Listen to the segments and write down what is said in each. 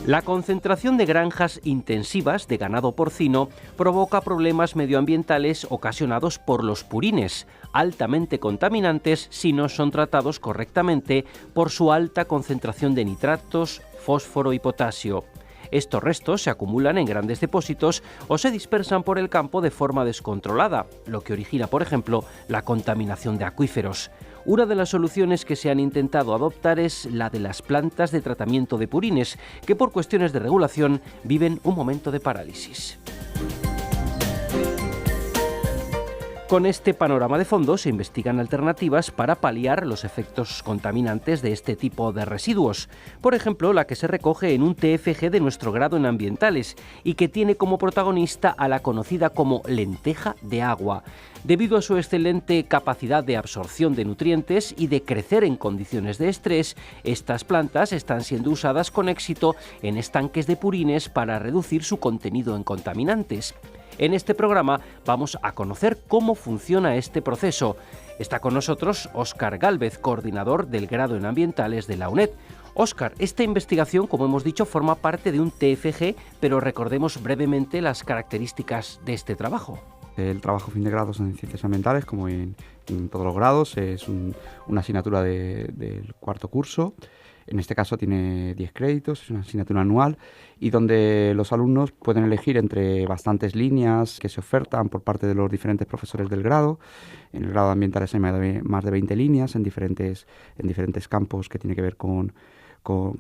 La concentración de granjas intensivas de ganado porcino provoca problemas medioambientales ocasionados por los purines, altamente contaminantes si no son tratados correctamente por su alta concentración de nitratos, fósforo y potasio. Estos restos se acumulan en grandes depósitos o se dispersan por el campo de forma descontrolada, lo que origina, por ejemplo, la contaminación de acuíferos. Una de las soluciones que se han intentado adoptar es la de las plantas de tratamiento de purines, que por cuestiones de regulación viven un momento de parálisis. Con este panorama de fondo se investigan alternativas para paliar los efectos contaminantes de este tipo de residuos. Por ejemplo, la que se recoge en un TFG de nuestro grado en ambientales y que tiene como protagonista a la conocida como lenteja de agua. Debido a su excelente capacidad de absorción de nutrientes y de crecer en condiciones de estrés, estas plantas están siendo usadas con éxito en estanques de purines para reducir su contenido en contaminantes. En este programa vamos a conocer cómo funciona este proceso. Está con nosotros Óscar Gálvez, coordinador del grado en ambientales de la UNED. Óscar, esta investigación, como hemos dicho, forma parte de un TFG, pero recordemos brevemente las características de este trabajo. El trabajo fin de grado en ciencias ambientales, como en todos los grados, es una asignatura del cuarto curso. En este caso tiene 10 créditos, es una asignatura anual y donde los alumnos pueden elegir entre bastantes líneas que se ofertan por parte de los diferentes profesores del grado. En el grado de ambientales hay más de 20 líneas en diferentes campos que tiene que ver con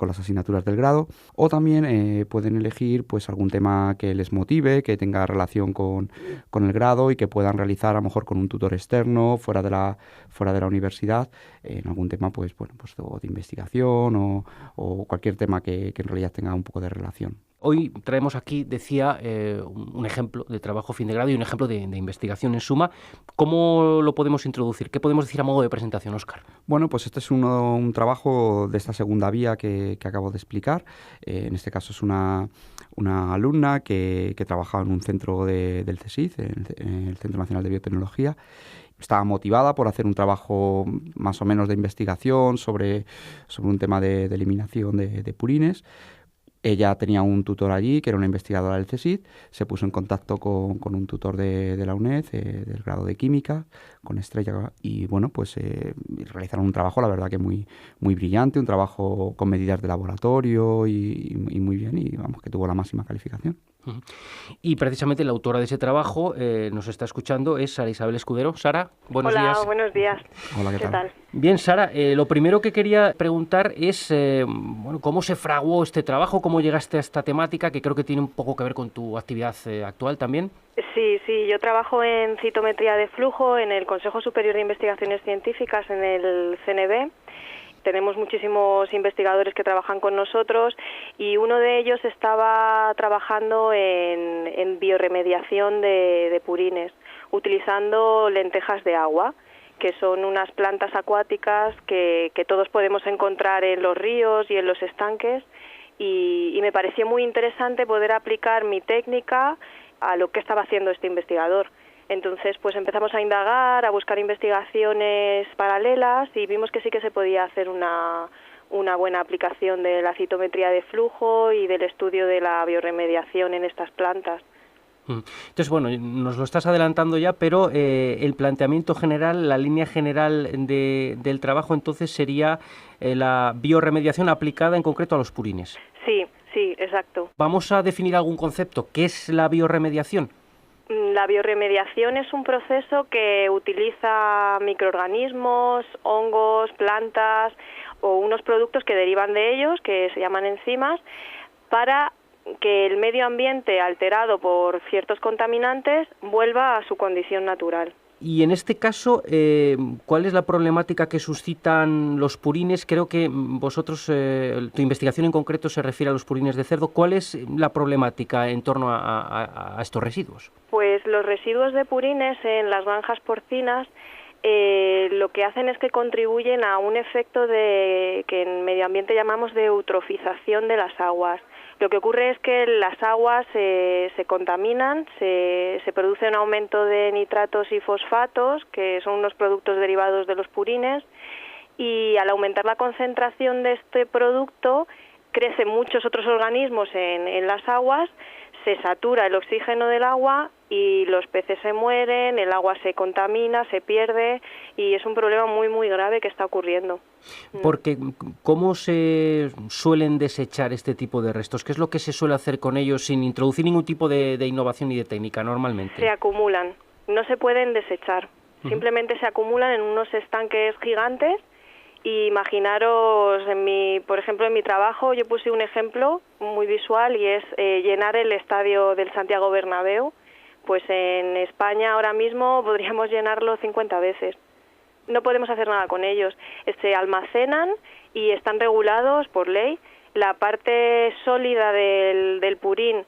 las asignaturas del grado, o también pueden elegir pues algún tema que les motive, que tenga relación con el grado y que puedan realizar a lo mejor con un tutor externo fuera de la universidad, en algún tema pues de investigación o cualquier tema que en realidad tenga un poco de relación. Hoy traemos aquí, decía, un ejemplo de trabajo fin de grado y un ejemplo de investigación en suma. ¿Cómo lo podemos introducir? ¿Qué podemos decir a modo de presentación, Óscar? Bueno, pues este es un trabajo de esta segunda vía que acabo de explicar. En este caso es una alumna que trabajaba en un centro del CSIC, en el Centro Nacional de Biotecnología. Estaba motivada por hacer un trabajo más o menos de investigación sobre un tema de eliminación de purines. Ella tenía un tutor allí, que era una investigadora del CSIC, se puso en contacto con un tutor de la UNED, del grado de Química, con Estrella, y bueno, pues realizaron un trabajo, la verdad que muy, muy brillante, un trabajo con medidas de laboratorio y muy bien, y vamos, que tuvo la máxima calificación. Y precisamente la autora de ese trabajo nos está escuchando, es Sara Isabel Escudero. Sara, buenos días. Hola, buenos días. Hola, ¿qué tal? Bien, Sara, lo primero que quería preguntar es cómo se fraguó este trabajo, cómo llegaste a esta temática, que creo que tiene un poco que ver con tu actividad actual también. Sí, yo trabajo en citometría de flujo en el Consejo Superior de Investigaciones Científicas, en el CNB. Tenemos muchísimos investigadores que trabajan con nosotros y uno de ellos estaba trabajando en bioremediación de purines, utilizando lentejas de agua, que son unas plantas acuáticas que todos podemos encontrar en los ríos y en los estanques, y me pareció muy interesante poder aplicar mi técnica a lo que estaba haciendo este investigador. Entonces, pues empezamos a indagar, a buscar investigaciones paralelas y vimos que sí que se podía hacer una buena aplicación de la citometría de flujo y del estudio de la bioremediación en estas plantas. Entonces, bueno, nos lo estás adelantando ya, pero el planteamiento general, la línea general del trabajo entonces sería la bioremediación aplicada en concreto a los purines. Sí, exacto. Vamos a definir algún concepto. ¿Qué es la bioremediación? La bioremediación es un proceso que utiliza microorganismos, hongos, plantas o unos productos que derivan de ellos, que se llaman enzimas, para que el medio ambiente alterado por ciertos contaminantes vuelva a su condición natural. Y en este caso, ¿cuál es la problemática que suscitan los purines? Creo que vosotros, tu investigación en concreto se refiere a los purines de cerdo. ¿Cuál es la problemática en torno a estos residuos? Pues los residuos de purines en las granjas porcinas lo que hacen es que contribuyen a un efecto que en medio ambiente llamamos de eutrofización de las aguas. Lo que ocurre es que las aguas se contaminan, se produce un aumento de nitratos y fosfatos, que son unos productos derivados de los purines, y al aumentar la concentración de este producto crecen muchos otros organismos en las aguas, se satura el oxígeno del agua y los peces se mueren, el agua se contamina, se pierde y es un problema muy, muy grave que está ocurriendo. Porque, ¿cómo se suelen desechar este tipo de restos? ¿Qué es lo que se suele hacer con ellos sin introducir ningún tipo de innovación y de técnica normalmente? Se acumulan, no se pueden desechar, simplemente se acumulan en unos estanques gigantes. Y imaginaros, por ejemplo, en mi trabajo yo puse un ejemplo muy visual y es llenar el estadio del Santiago Bernabéu. Pues en España ahora mismo podríamos llenarlo 50 veces. No podemos hacer nada con ellos. Se almacenan y están regulados por ley. La parte sólida del purín,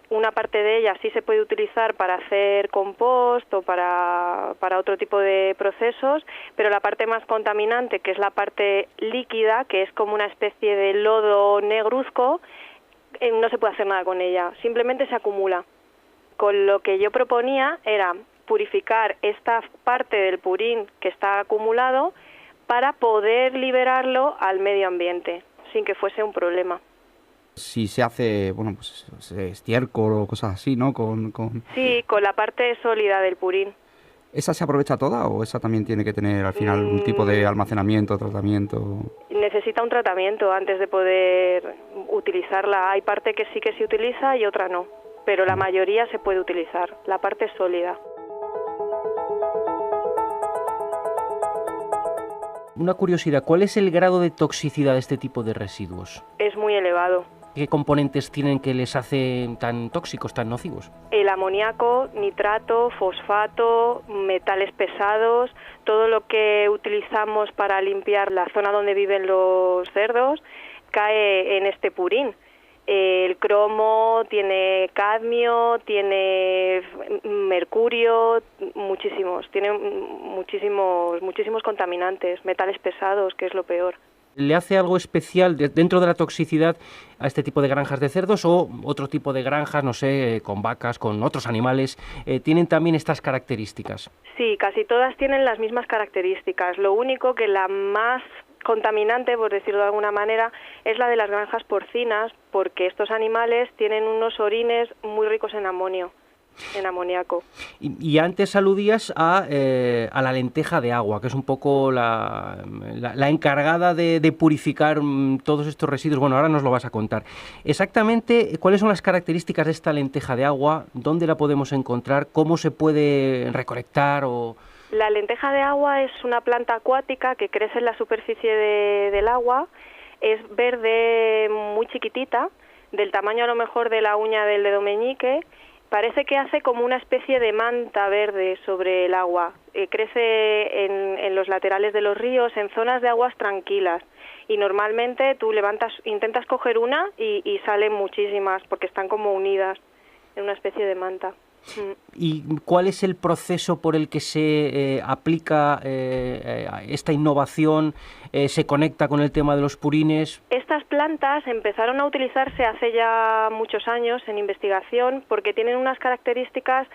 una parte de ella sí se puede utilizar para hacer compost o para otro tipo de procesos, pero la parte más contaminante, que es la parte líquida, que es como una especie de lodo negruzco, no se puede hacer nada con ella, simplemente se acumula. Con lo que yo proponía era purificar esta parte del purín que está acumulado para poder liberarlo al medio ambiente, sin que fuese un problema. Si se hace, bueno, pues estiércol o cosas así, ¿no? Sí, con la parte sólida del purín. ¿Esa se aprovecha toda o esa también tiene que tener al final un tipo de almacenamiento, tratamiento? Necesita un tratamiento antes de poder utilizarla. Hay parte que sí que se utiliza y otra no, pero la mayoría se puede utilizar, la parte sólida. Una curiosidad, ¿cuál es el grado de toxicidad de este tipo de residuos? Es muy elevado. ¿Qué componentes tienen que les hacen tan tóxicos, tan nocivos? El amoníaco, nitrato, fosfato, metales pesados, todo lo que utilizamos para limpiar la zona donde viven los cerdos cae en este purín. El cromo, tiene cadmio, tiene mercurio, tiene muchísimos contaminantes, metales pesados, que es lo peor. ¿Le hace algo especial dentro de la toxicidad a este tipo de granjas de cerdos o otro tipo de granjas, no sé, con vacas, con otros animales, tienen también estas características? Sí, casi todas tienen las mismas características. Lo único que la más contaminante, por decirlo de alguna manera, es la de las granjas porcinas, porque estos animales tienen unos orines muy ricos en amonio, en amoníaco. Y antes aludías a la lenteja de agua, que es un poco la encargada de purificar todos estos residuos. Bueno, ahora nos lo vas a contar. Exactamente, ¿cuáles son las características de esta lenteja de agua? ¿Dónde la podemos encontrar? ¿Cómo se puede recolectar o...? La lenteja de agua es una planta acuática que crece en la superficie del agua, es verde muy chiquitita, del tamaño a lo mejor de la uña del dedo meñique, parece que hace como una especie de manta verde sobre el agua, crece en los laterales de los ríos, en zonas de aguas tranquilas, y normalmente tú intentas coger una y salen muchísimas porque están como unidas en una especie de manta. ¿Y cuál es el proceso por el que se aplica esta innovación, se conecta con el tema de los purines? Estas plantas empezaron a utilizarse hace ya muchos años en investigación porque tienen unas características,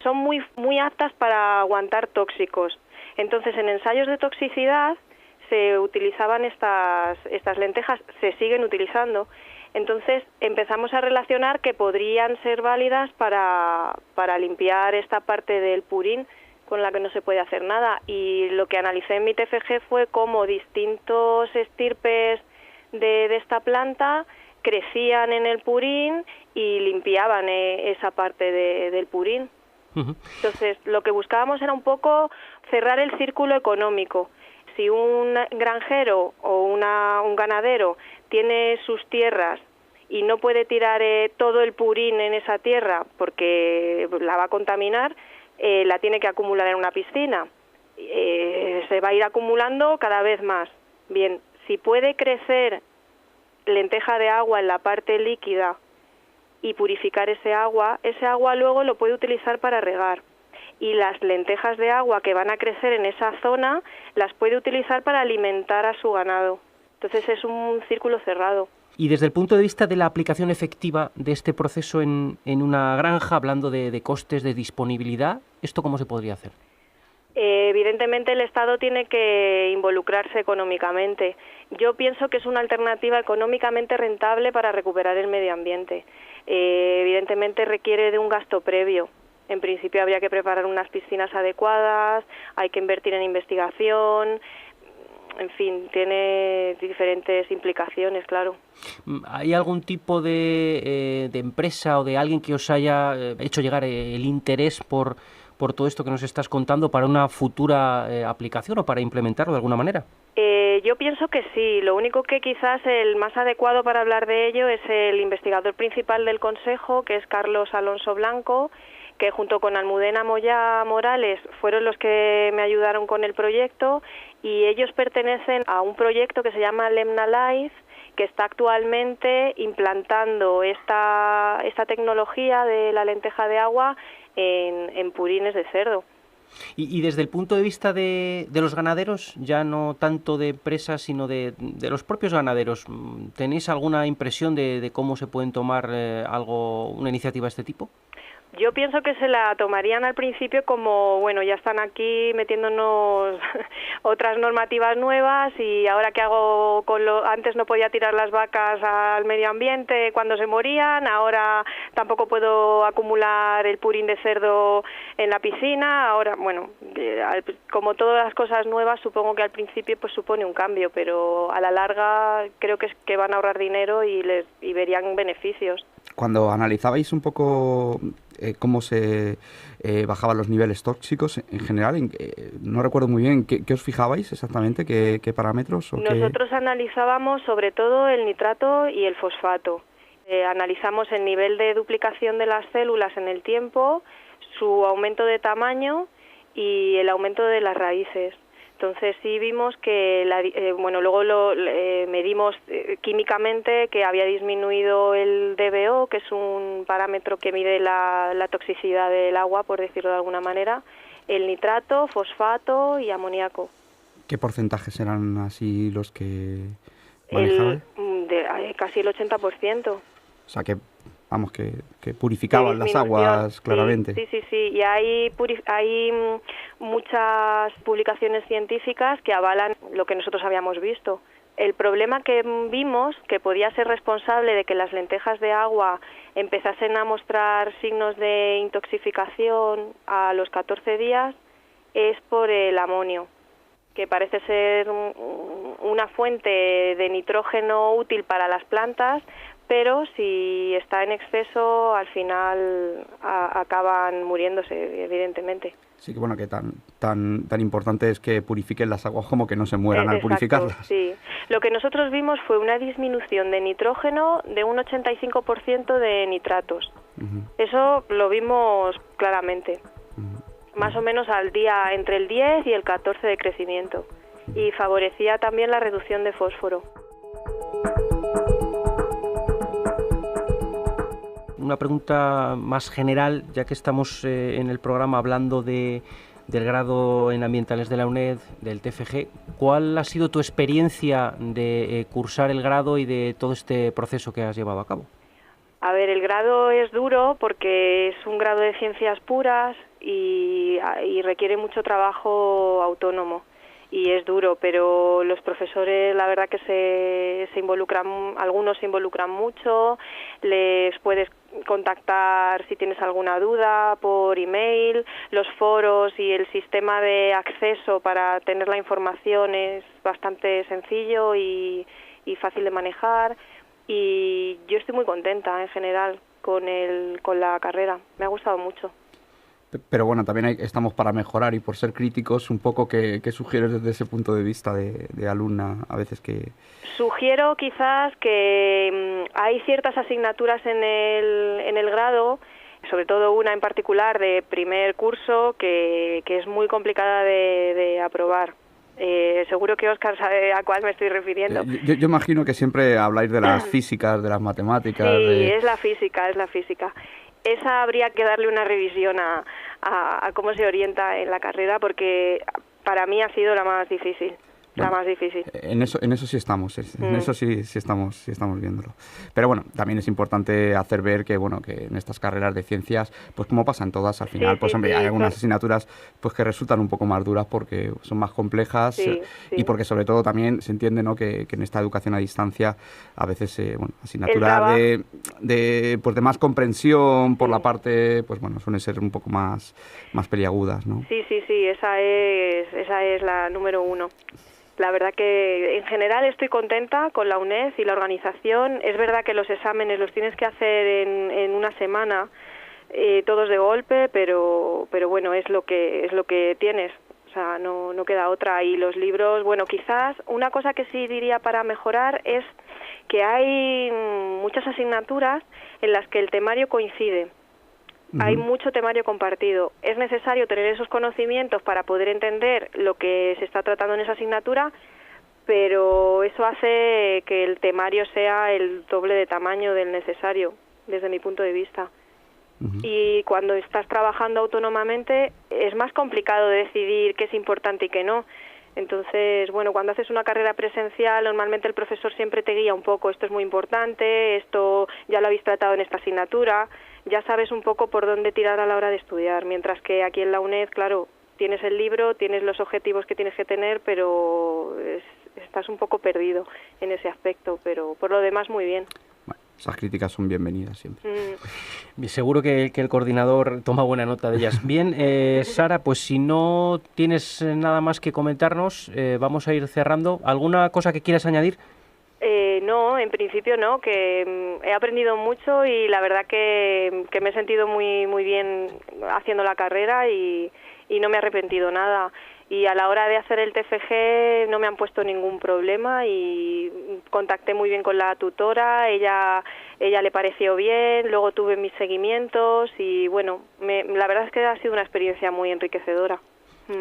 son muy aptas para aguantar tóxicos. Entonces, en ensayos de toxicidad se utilizaban estas lentejas, se siguen utilizando. Entonces empezamos a relacionar que podrían ser válidas para limpiar esta parte del purín con la que no se puede hacer nada. Y lo que analicé en mi TFG fue cómo distintos estirpes de esta planta crecían en el purín y limpiaban esa parte del purín. Entonces lo que buscábamos era un poco cerrar el círculo económico. Si un granjero o un ganadero tiene sus tierras y no puede tirar todo el purín en esa tierra porque la va a contaminar, la tiene que acumular en una piscina. Se va a ir acumulando cada vez más. Bien, si puede crecer lenteja de agua en la parte líquida y purificar ese agua luego lo puede utilizar para regar. Y las lentejas de agua que van a crecer en esa zona las puede utilizar para alimentar a su ganado. Entonces es un círculo cerrado. Y desde el punto de vista de la aplicación efectiva de este proceso en una granja, hablando de costes, de disponibilidad, ¿esto cómo se podría hacer? Evidentemente el Estado tiene que involucrarse económicamente. Yo pienso que es una alternativa económicamente rentable para recuperar el medio ambiente. Evidentemente requiere de un gasto previo. En principio habría que preparar unas piscinas adecuadas, hay que invertir en investigación, en fin, tiene diferentes implicaciones, claro. ¿Hay algún tipo de empresa o de alguien que os haya hecho llegar el interés por todo esto que nos estás contando para una futura aplicación o para implementarlo de alguna manera? Yo pienso que sí. Lo único que quizás el más adecuado para hablar de ello es el investigador principal del Consejo, que es Carlos Alonso Blanco, que junto con Almudena Moya Morales fueron los que me ayudaron con el proyecto, y ellos pertenecen a un proyecto que se llama Lemna Life, que está actualmente implantando esta tecnología de la lenteja de agua en purines de cerdo. Y desde el punto de vista de los ganaderos, ya no tanto de empresas, sino de los propios ganaderos, ¿tenéis alguna impresión de cómo se pueden tomar una iniciativa de este tipo? Yo pienso que se la tomarían al principio como, bueno, ya están aquí metiéndonos otras normativas nuevas, y ahora qué hago antes no podía tirar las vacas al medio ambiente cuando se morían, ahora tampoco puedo acumular el purín de cerdo en la piscina, ahora, bueno, como todas las cosas nuevas, supongo que al principio pues supone un cambio, pero a la larga creo que van a ahorrar dinero y verían beneficios. Cuando analizabais un poco cómo se bajaban los niveles tóxicos en general, no recuerdo muy bien, ¿qué os fijabais exactamente? ¿Qué parámetros? Nosotros analizábamos sobre todo el nitrato y el fosfato. Analizamos el nivel de duplicación de las células en el tiempo, su aumento de tamaño y el aumento de las raíces. Entonces sí vimos que, luego medimos químicamente que había disminuido el DBO, que es un parámetro que mide la toxicidad del agua, por decirlo de alguna manera, el nitrato, fosfato y amoníaco. ¿Qué porcentajes eran así los que manejaban? Casi el 80%. O sea que, vamos, que purificaban las aguas claramente. Sí. Y hay muchas publicaciones científicas que avalan lo que nosotros habíamos visto. El problema que vimos, que podía ser responsable de que las lentejas de agua empezasen a mostrar signos de intoxicación a los 14 días, es por el amonio, que parece ser una fuente de nitrógeno útil para las plantas, pero si está en exceso, al final acaban muriéndose, evidentemente. Sí, que bueno, que tan importante es que purifiquen las aguas como que no se mueran al purificarlas. Sí. Lo que nosotros vimos fue una disminución de nitrógeno de un 85% de nitratos. Uh-huh. Eso lo vimos claramente. Uh-huh. Más o menos al día, entre el 10 y el 14 de crecimiento. Y favorecía también la reducción de fósforo. Una pregunta más general, ya que estamos en el programa hablando del grado en ambientales de la UNED, del TFG. ¿Cuál ha sido tu experiencia de cursar el grado y de todo este proceso que has llevado a cabo? A ver, el grado es duro porque es un grado de ciencias puras y requiere mucho trabajo autónomo. Y es duro, pero los profesores, la verdad que se involucran, algunos se involucran mucho, les puedes contactar si tienes alguna duda por email, los foros y el sistema de acceso para tener la información es bastante sencillo y fácil de manejar, y yo estoy muy contenta en general con la carrera, me ha gustado mucho. Pero bueno, también estamos para mejorar, y por ser críticos, un poco ¿qué sugieres desde ese punto de vista de alumna a veces que...? Sugiero quizás que hay ciertas asignaturas en el grado, sobre todo una en particular de primer curso, que es muy complicada de aprobar. Seguro que Óscar sabe a cuál me estoy refiriendo. Yo imagino que siempre habláis de las físicas, de las matemáticas... Sí, es la física. Esa habría que darle una revisión a cómo se orienta en la carrera, porque para mí ha sido la más difícil. está más difícil. En eso sí estamos, en eso sí estamos viéndolo. Pero bueno, también es importante hacer ver que bueno, que en estas carreras de ciencias, pues como pasan todas, al final, pues hombre, hay algunas asignaturas pues que resultan un poco más duras porque son más complejas y porque sobre todo también se entiende, ¿no?, que en esta educación a distancia a veces asignaturas de más comprensión por la parte, pues bueno, suelen ser un poco más peliagudas, ¿no? Sí, esa es la número 1. La verdad que en general estoy contenta con la UNED y la organización. Es verdad que los exámenes los tienes que hacer en una semana, todos de golpe, pero bueno, es lo que tienes. O sea, no queda otra. Y los libros, bueno, quizás una cosa que sí diría para mejorar es que hay muchas asignaturas en las que el temario coincide. Hay mucho temario compartido. Es necesario tener esos conocimientos para poder entender lo que se está tratando en esa asignatura, pero eso hace que el temario sea el doble de tamaño del necesario, desde mi punto de vista. Y cuando estás trabajando autónomamente es más complicado de decidir qué es importante y qué no. Entonces, bueno, cuando haces una carrera presencial, normalmente el profesor siempre te guía un poco. Esto es muy importante, esto ya lo habéis tratado en esta asignatura. Ya sabes un poco por dónde tirar a la hora de estudiar, mientras que aquí en la UNED, claro, tienes el libro, tienes los objetivos que tienes que tener, pero estás un poco perdido en ese aspecto, pero por lo demás muy bien. Bueno, esas críticas son bienvenidas siempre. Seguro que el coordinador toma buena nota de ellas. Bien, Sara, pues si no tienes nada más que comentarnos, vamos a ir cerrando. ¿Alguna cosa que quieras añadir? No, en principio no, que he aprendido mucho y la verdad que me he sentido muy bien haciendo la carrera y no me he arrepentido nada. Y a la hora de hacer el TFG no me han puesto ningún problema y contacté muy bien con la tutora, ella le pareció bien, luego tuve mis seguimientos y bueno, la verdad es que ha sido una experiencia muy enriquecedora.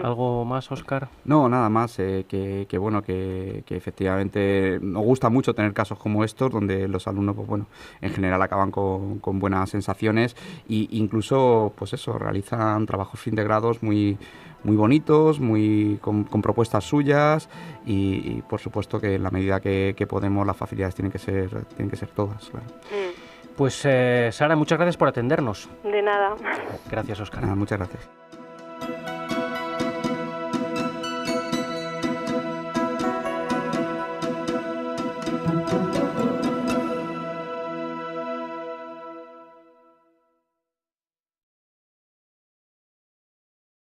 ¿Algo más, Óscar? No, nada más, que bueno, que efectivamente nos gusta mucho tener casos como estos, donde los alumnos, pues bueno, en general acaban con buenas sensaciones e incluso, pues eso, realizan trabajos integrados muy bonitos, con propuestas suyas y por supuesto que en la medida que podemos las facilidades tienen que ser todas, claro. Pues Sara, muchas gracias por atendernos. De nada. Gracias, Óscar. Muchas gracias.